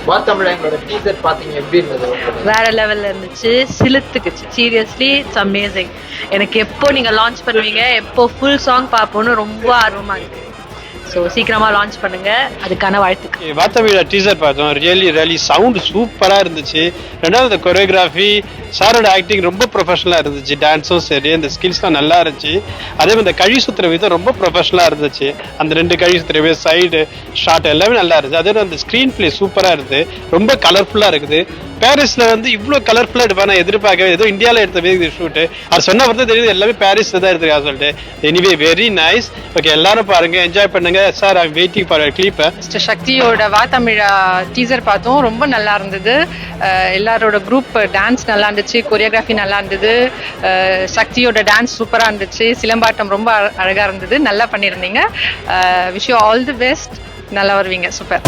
வா தமிழா எங்களோட டீசர் பாத்தீங்க, எப்படி இருந்தது? வேற லெவல்ல இருந்துச்சு, சிலுத்துக்குச்சு. Seriously it's amazing. எனக்கு எப்போ நீங்க லான்ச் பண்ணுவீங்க, எப்போ ஃபுல் சாங் பார்ப்போம்னு ரொம்ப ஆர்வமா இருக்கு. ஸோ சீக்கிரமா லான்ச் பண்ணுங்க, அதுக்கான வாழ்த்துக்கள். வாத்தமிழா டீசர் பார்த்தோம், ரியலி சவுண்ட் சூப்பராக இருந்துச்சு. ரெண்டாவது கொரியோகிராஃபி, சாரோட ஆக்டிங் ரொம்ப ப்ரொஃபஷனலாக இருந்துச்சு. டான்ஸும் சரி, அந்த ஸ்கில்ஸ்லாம் நல்லா இருந்துச்சு. அதே மாதிரி இந்த கழி சுத்துற விதம் ரொம்ப ப்ரொஃபஷனலாக இருந்துச்சு. அந்த 2 கழி சுத்துற விதம், சைடு ஷாட் எல்லாமே நல்லா இருந்துச்சு. அதே அந்த ஸ்க்ரீன் பிளே சூப்பராக இருக்குது, ரொம்ப கலர்ஃபுல்லாக இருக்குது. பாரிஸ்ல இவ்வளோ கலர்ஃபுல்லாக எடுப்பா நான் எதிர்பார்க்கவே. ஏதோ இந்தியாவில் எடுத்த ஷூட்டு அது சொன்ன பொறுத்த தெரியுது, எல்லாமே பாரிஸ்ல தான் எடுத்துருக்கா சொல்லிட்டு. Anyway very nice. ஓகே, எல்லாரும் பாருங்க, என்ஜாய் பண்ணுங்க. Sir I'm waiting for clip. Mister சக்தியோட வா தமிழா டீசர் பார்த்தோம், ரொம்ப நல்லா இருந்தது. எல்லாரோட குரூப் டான்ஸ் நல்லா இருந்துச்சு, கொரியோகிராஃபி நல்லா இருந்தது. சக்தியோட டான்ஸ் சூப்பராக இருந்துச்சு, சிலம்பாட்டம் ரொம்ப அழகாக இருந்தது, நல்லா பண்ணியிருந்தீங்க. Wish you all the best, நல்லா வருவீங்க. சூப்பர்.